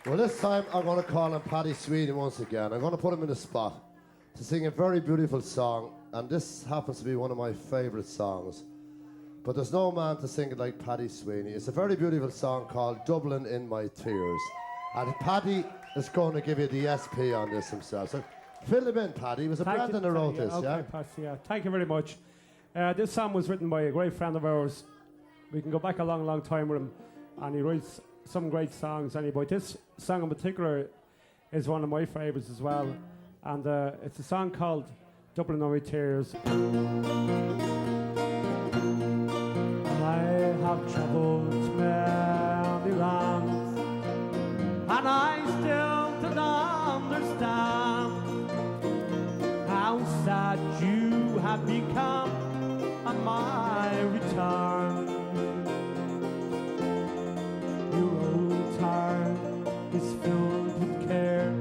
Well, this time I'm going to call on Paddy Sweeney once again. I'm going to put him in the spot to sing a very beautiful song, and this happens to be one of my favourite songs. But there's no man to sing it like Paddy Sweeney. It's a very beautiful song called Dublin in My Tears. And Paddy is going to give you the SP on this himself. So fill him in, Paddy. It was a Brandon who wrote this, yeah? Patsy, yeah. Thank you very much. This song was written by a great friend of ours. We can go back a long, long time with him, and he writes some great songs. Anyway, this song in particular is one of my favourites as well. And it's a song called Dublin in My Tears. I have travelled many lands, and I still don't understand how sad you have become on my return. Your old heart is filled with care,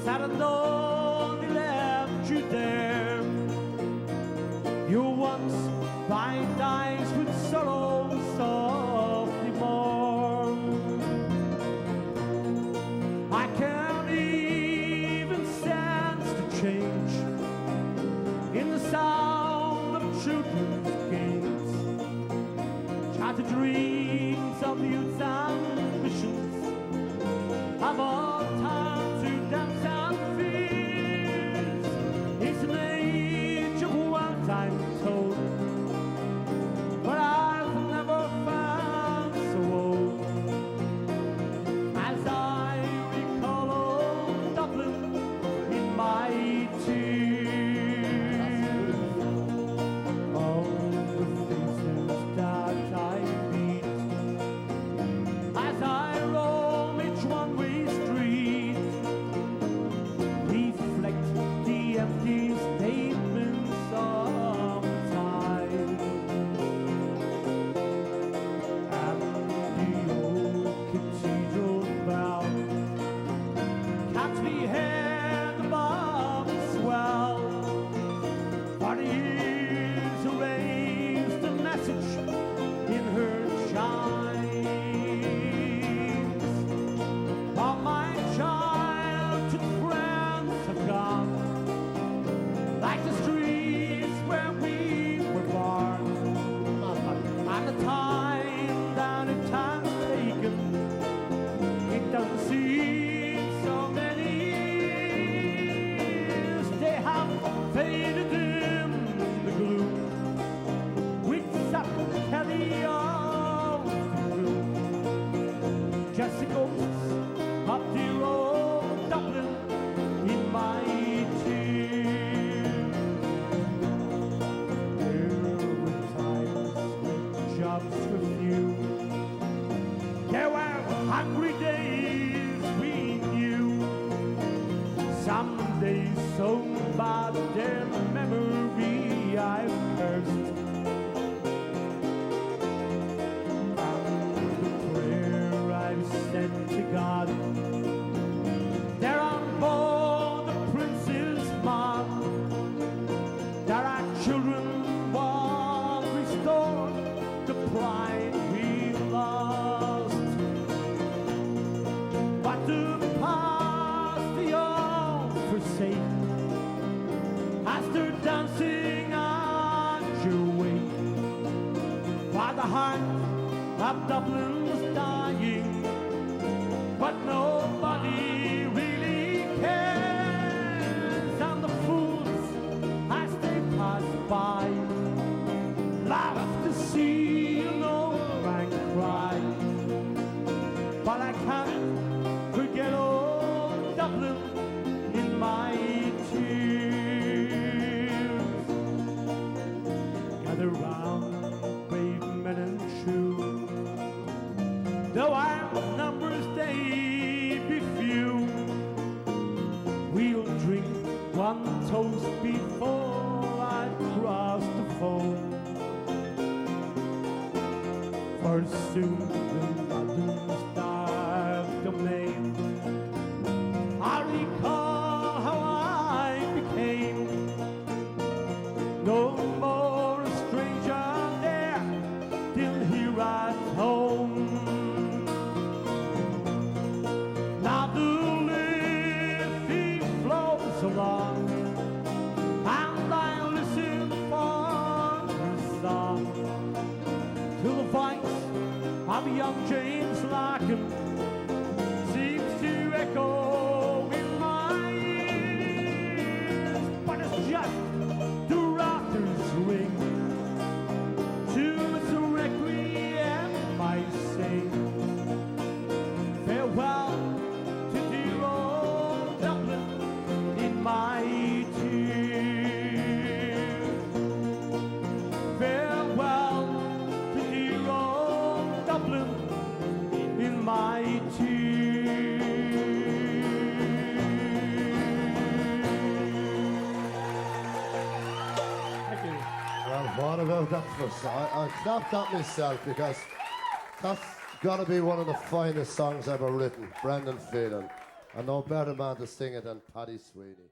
sad and lonely left you there. Your once bright eyes with sorrow softly mourn. I can't even sense the change in the sound of children's games, shattered dreams of youth's ambitions have all turned to doubts and fears. It's an age of one time told, but I've never found so old as I recall old Dublin in my tears. All the faces that I meet as I roam each one-way street reflect the empty statements of time. And the old cathedral bell can't be heard above the swell, for the years erased the message in her chimes. All my childhood friends have gone, like the streets where we were born, and the time that it has taken, it doesn't seem so many years. They have faded in the gloom with Sutton Kelly of the room, just the ghosts of dear old Dublin in my tears. There were times when jobs were few, there were hungry days we knew, some days so bad their memory I've cursed. And the prayer I've said to God, there on board the Prince's Mark, there are children was restored, the pride we lost. But the past they all forsake, as they're dancing on your wake, while the heart of Dublin's dying, but nobody really cares. And the fools, as they pass by, laugh to see an old man cry. But I can't forget old Dublin in my tears. Gather round, brave men and true, though our numbers they be few, we'll drink one toast before I cross the foam. For soon the London's dark domain, I recall how I became no more a stranger there till here at home. song James Larkin seems to echo in my ears, but it's just the rafters ring to its requiem I sing. Farewell to dear old Dublin in my tears. Farewell to dear old Dublin in my tears. Thank you. Well, what about that first? I clapped that myself because that's got to be one of the finest songs ever written. Brendan Phelan. And no better man to sing it than Paddy Sweeney.